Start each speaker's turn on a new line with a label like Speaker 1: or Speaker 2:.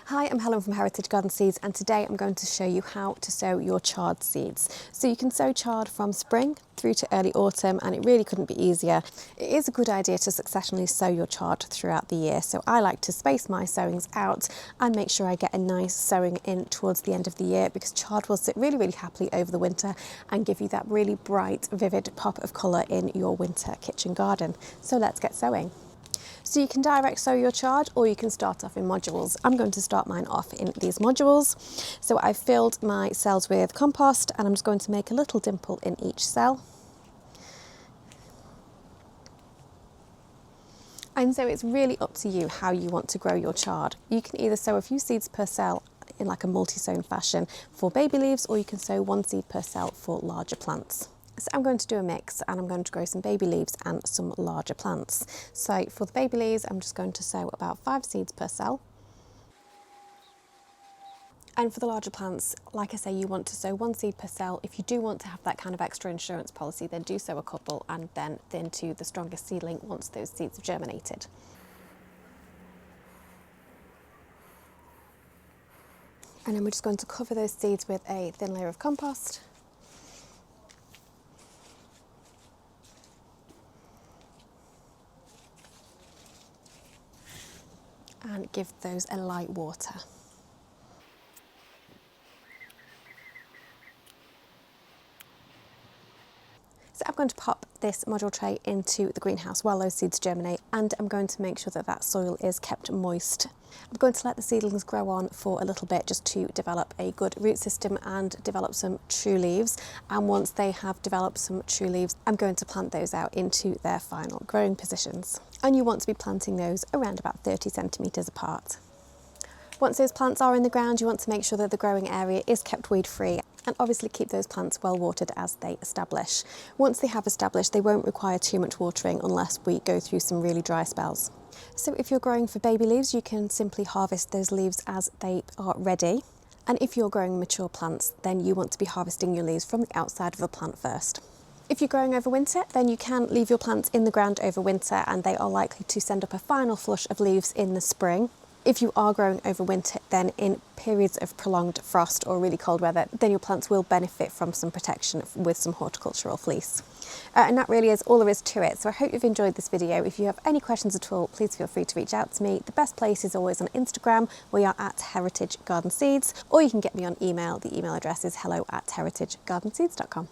Speaker 1: Hi, I'm Helen from Heritage Garden Seeds, and today I'm going to show you how to sow your chard seeds. So you can sow chard from spring through to early autumn, and it really couldn't be easier. It is a good idea to successionally sow your chard throughout the year, so I like to space my sowings out and make sure I get a nice sowing in towards the end of the year, because chard will sit really happily over the winter and give you that really bright, vivid pop of colour in your winter kitchen garden. So let's get sowing. So you can direct sow your chard, or you can start off in modules. I'm going to start mine off in these modules. So I've filled my cells with compost, and I'm just going to make a little dimple in each cell. And so it's really up to you how you want to grow your chard. You can either sow a few seeds per cell in like a multi-sown fashion for baby leaves, or you can sow one seed per cell for larger plants. So I'm going to do a mix, and I'm going to grow some baby leaves and some larger plants. So for the baby leaves, I'm just going to sow about 5 seeds per cell. And for the larger plants, like I say, you want to sow 1 seed per cell. If you do want to have that kind of extra insurance policy, then do sow a couple and then into the strongest seedling once those seeds have germinated. And then we're just going to cover those seeds with a thin layer of compost. And give those a light water. So I'm going to pop this module tray into the greenhouse while those seeds germinate, and I'm going to make sure that that soil is kept moist. I'm going to let the seedlings grow on for a little bit just to develop a good root system and develop some true leaves. And once they have developed some true leaves, I'm going to plant those out into their final growing positions. And you want to be planting those around about 30 centimetres apart. Once those plants are in the ground, you want to make sure that the growing area is kept weed free, and obviously keep those plants well watered as they establish. Once they have established, they won't require too much watering unless we go through some really dry spells. So if you're growing for baby leaves, you can simply harvest those leaves as they are ready. And if you're growing mature plants, then you want to be harvesting your leaves from the outside of the plant first. If you're growing over winter, then you can leave your plants in the ground over winter, and they are likely to send up a final flush of leaves in the spring. If you are growing over winter, then in periods of prolonged frost or really cold weather, then your plants will benefit from some protection with some horticultural fleece. And that really is all there is to it. So I hope you've enjoyed this video. If you have any questions at all, please feel free to reach out to me. The best place is always on Instagram. We are at Heritage Garden Seeds, or you can get me on email. The email address is hello@heritagegardenseeds.com.